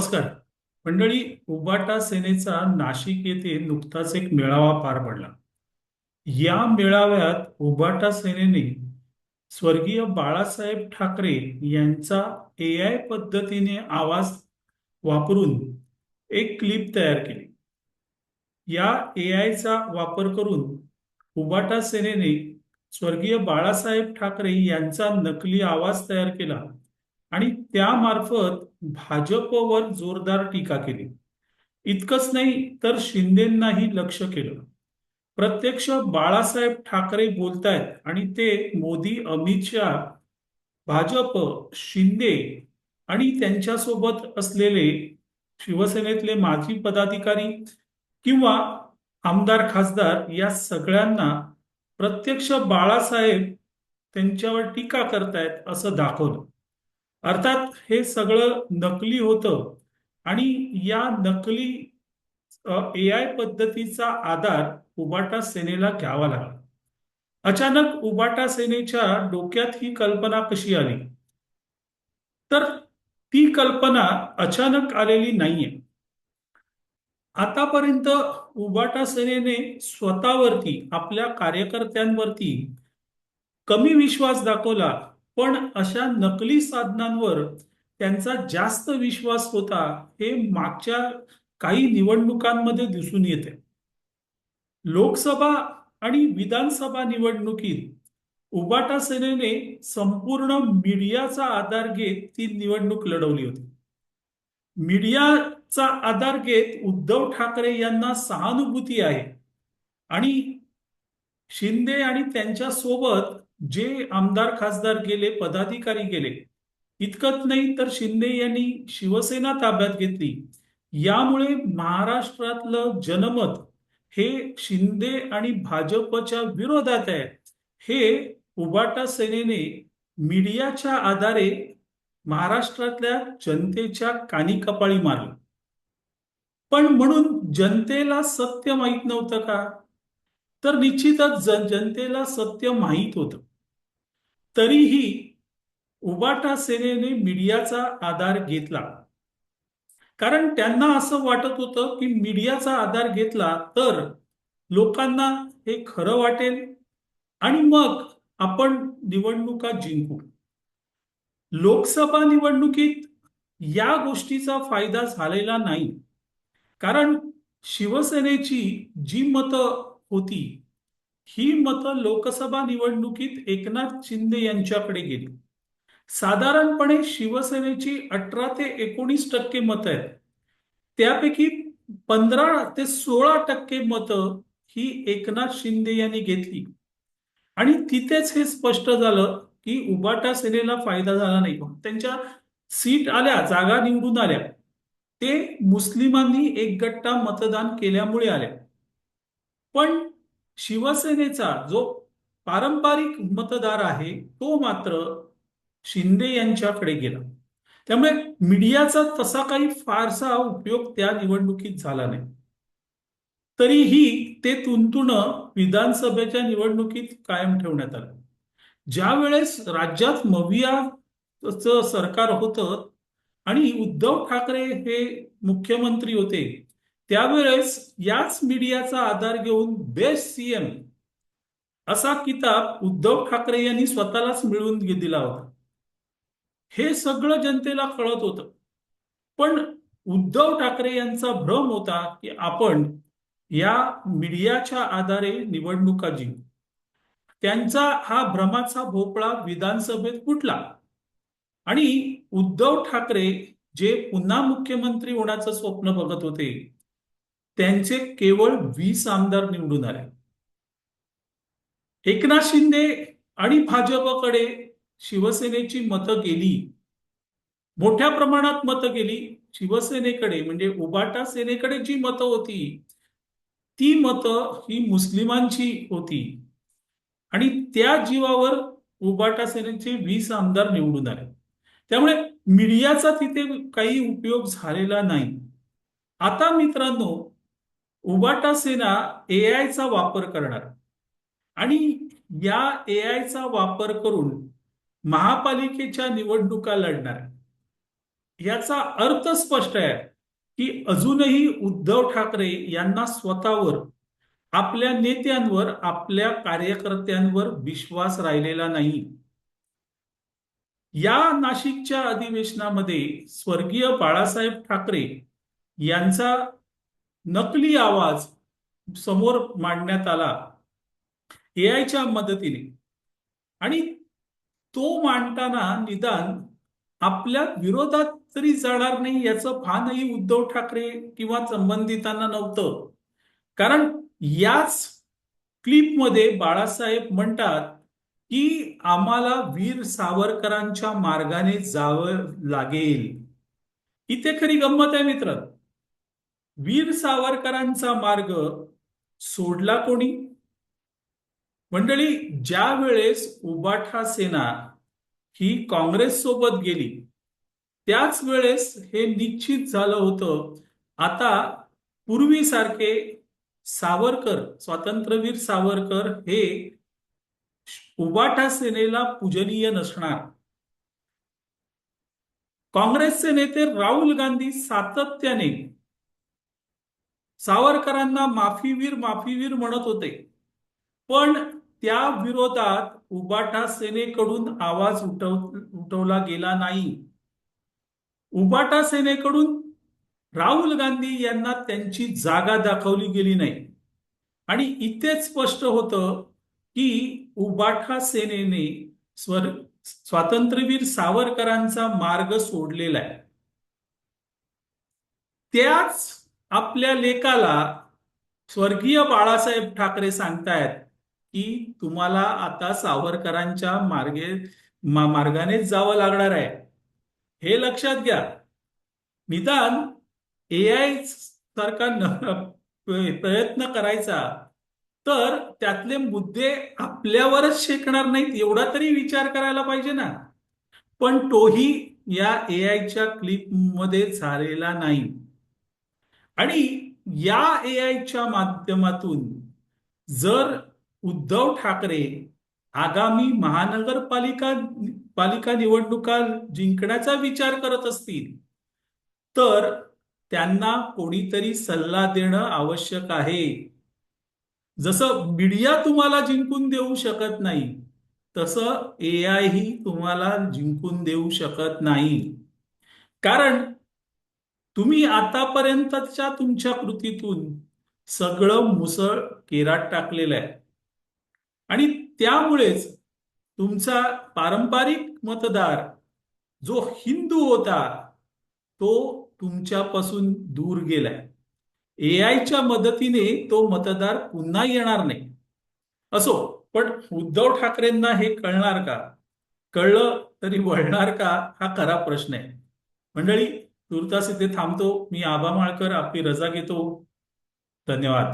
नमस्कार मंडळी. उबाटा सेनेचा नाशिक येथे नुकताच एक मेळावा पार पडला. या मेळाव्यात उबाटा सेनेने स्वर्गीय बाळासाहेब ठाकरे यांचा एआय पद्धतीने आवाज वापरून एक क्लिप तयार केली. या एआयचा वापर करून उबाटा सेनेने स्वर्गीय बाळासाहेब ठाकरे यांचा नकली आवाज तयार केला आणि त्यामार्फत भाजपवर जोरदार टीका केली. इतकंच नाही तर शिंदेंनाही लक्ष केलं. प्रत्यक्ष बाळासाहेब ठाकरे बोलतायत आणि ते मोदी, अमित शहा, भाजप, शिंदे आणि त्यांच्यासोबत असलेले शिवसेनेतले माजी पदाधिकारी किंवा आमदार खासदार या सगळ्यांना प्रत्यक्ष बाळासाहेब त्यांच्यावर टीका करतायत असं दाखवलं. अर्थात हे सगळं नकली होतं आणि या नकली एआय पद्धतीचा आधार उबाटा सेनेला घ्यावा लागला. अचानक उबाटा सेनेच्या डोक्यात ही कल्पना कशी आली? तर ती कल्पना अचानक आलेली नाहीये. आतापर्यंत उबाटा सेनेने स्वतःवरती, आपल्या कार्यकर्त्यांवरती कमी विश्वास दाखवला, पण अशा नकली साधनांवर त्यांचा जास्त विश्वास होता हे मागच्या काही निवडणुकांमध्ये दिसून येते. लोकसभा आणि विधानसभा निवडणुकीत उबाटा सेनेने संपूर्ण मीडियाचा आधार घेत ती निवडणूक लढवली होती. मीडियाचा आधार घेत उद्धव ठाकरे यांना सहानुभूती आहे आणि शिंदे आणि त्यांच्या सोबत जे आमदार खासदार गेले, पदाधिकारी गेले, इतकंच नाही तर शिंदे यांनी शिवसेना ताब्यात घेतली. यामुळे महाराष्ट्रातलं जनमत हे शिंदे आणि भाजपच्या विरोधात आहे. हे उबाटा सेनेने मीडियाच्या आधारे महाराष्ट्रातल्या जनतेच्या कानी कपाळी मारलं. पण म्हणून जनतेला सत्य माहीत नव्हतं का? तर निश्चितच जनतेला सत्य माहीत होतं. तरीही उबाटा सेनेने मीडियाचा आधार घेतला, कारण त्यांना असं वाटत होतं की मीडियाचा आधार घेतला तर लोकांना हे खरं वाटेल आणि मग आपण निवडणुका जिंकू. लोकसभा निवडणुकीत या गोष्टीचा फायदा झालेला नाही, कारण शिवसेनेची जी मतं होती ही मतं लोकसभा निवडणुकीत एकनाथ शिंदे यांच्याकडे गेली. साधारणपणे शिवसेनेची 18 ते 19% मतं आहेत. त्यापैकी 15 ते 16% मतं ही एकनाथ शिंदे यांनी घेतली आणि तिथेच हे स्पष्ट झालं की उबाटा सेनेला फायदा झाला नाही. त्यांच्या सीट आल्या, जागा निवडून आल्या, ते मुस्लिमांनी एकगट्टा मतदान केल्यामुळे आल्या. पण शिवसेनेचा जो पारंपरिक मतदार आहे तो मात्र शिंदे यांच्याकडे गेला. त्यामुळे मीडियाचा तसा काही फारसा उपयोग त्या निवडणुकीत झाला नाही. तरीही ते तुंतुण विधानसभेच्या निवडणुकीत कायम ठेवण्यात आलं. ज्या वेळेस राज्यात मवियाचं सरकार होतं आणि उद्धव ठाकरे हे मुख्यमंत्री होते, त्यावेळेस याच मीडियाचा आधार घेऊन बेस्ट सीएम असा किताब उद्धव ठाकरे यांनी स्वतःलाच मिळवून दिला होता. हे सगळं जनतेला कळत होतं. पण उद्धव ठाकरे यांचा भ्रम होता की आपण या मीडियाच्या आधारे निवडणुका जिंकू. त्यांचा हा भ्रमाचा भोपळा विधानसभेत फुटला आणि उद्धव ठाकरे जे पुन्हा मुख्यमंत्री होण्याचं स्वप्न बघत होते, त्यांचे केवळ 20 आमदार निवडून आले. एकनाथ शिंदे आणि भाजपकडे शिवसेनेची मतं गेली, मोठ्या प्रमाणात मतं गेली. शिवसेनेकडे म्हणजे उबाटा सेनेकडे जी मतं होती ती मतं ही मुस्लिमांची होती आणि त्या जीवावर उबाटा सेनेचे 20 आमदार निवडून आले. त्यामुळे मीडियाचा तिथे काही उपयोग झालेला नाही. आता मित्रांनो, उबाटा सेना एआयचा वापर करणार आणि या एआयचा वापर करून महापालिकेच्या निवडणुका लढणार. याचा अर्थ स्पष्ट आहे की अजूनही उद्धव ठाकरे यांना स्वतःवर, आपल्या नेत्यांवर, आपल्या कार्यकर्त्यांवर विश्वास राहिलेला नाही. या नाशिकच्या अधिवेशनामध्ये स्वर्गीय बाळासाहेब ठाकरे यांचा नकली आवाज समोर मांडण्यात आला एआयच्या मदतीने. आणि तो मांडताना निदान आपल्या विरोधात तरी जाणार नाही याचं भानही उद्धव ठाकरे किंवा संबंधितांना नव्हतं. कारण याच क्लिपमध्ये बाळासाहेब म्हणतात की आम्हाला वीर सावरकरांच्या मार्गाने जावं लागेल. इथे खरी गंमत आहे मित्र. वीर सावरकरांचा मार्ग सोडला कोणी? मंडळी, ज्या वेळेस उबाठा सेना ही काँग्रेस सोबत गेली त्याच वेळेस हे निश्चित झालं होतं, आता पूर्वीसारखे सावरकर, स्वातंत्र्यवीर सावरकर हे उबाठा सेनेला पूजनीय नसणार. काँग्रेसचे नेते राहुल गांधी सातत्याने सावरकरांना माफीवीर माफीवीर म्हणत होते, पण त्या विरोधात उबाठा सेनेकडून आवाज उठवला गेला नाही. उबाटा सेनेकडून राहुल गांधी यांना त्यांची जागा दाखवली गेली नाही. आणि इथेच स्पष्ट होतं की उबाठा सेनेने स्वातंत्र्यवीर सावरकरांचा मार्ग सोडलेला आहे. त्याच आपल्या लेखाला स्वर्गीय बाळासाहेब ठाकरे सांगतायत की तुम्हाला आता सावरकरांच्या मार्गानेच जावं लागणार आहे. हे लक्षात घ्या. निदान एआय सारखा प्रयत्न करायचा तर त्यातले मुद्दे आपल्यावरच शेकणार नाहीत एवढा तरी विचार करायला पाहिजे ना. पण तोही या एआयच्या क्लिपमध्ये झालेला नाही. आणि या एआयच्या माध्यमातून जर उद्धव ठाकरे आगामी पालिका निवडणुका जिंकण्याचा विचार करत असतील तर त्यांना कोणीतरी सल्ला देणं आवश्यक आहे. जसं मीडिया तुम्हाला जिंकून देऊ शकत नाही तसं एआय ही तुम्हाला जिंकून देऊ शकत नाही. कारण तुम्ही आतापर्यंतच्या तुमच्या कृतीतून सगळं मुसळ केरात टाकलेलं आहे. आणि त्यामुळेच तुमचा पारंपरिक मतदार जो हिंदू होता तो तुमच्यापासून दूर गेलाय. एआयच्या मदतीने तो मतदार पुन्हा येणार नाही. असो, पण उद्धव ठाकरेंना हे कळणार का? कळलं तरी वळणार का हा खरा प्रश्न आहे. मंडळी, तुर्तास इथे थांबतो. मी आबा माळकर आपली रजा घेतो. धन्यवाद.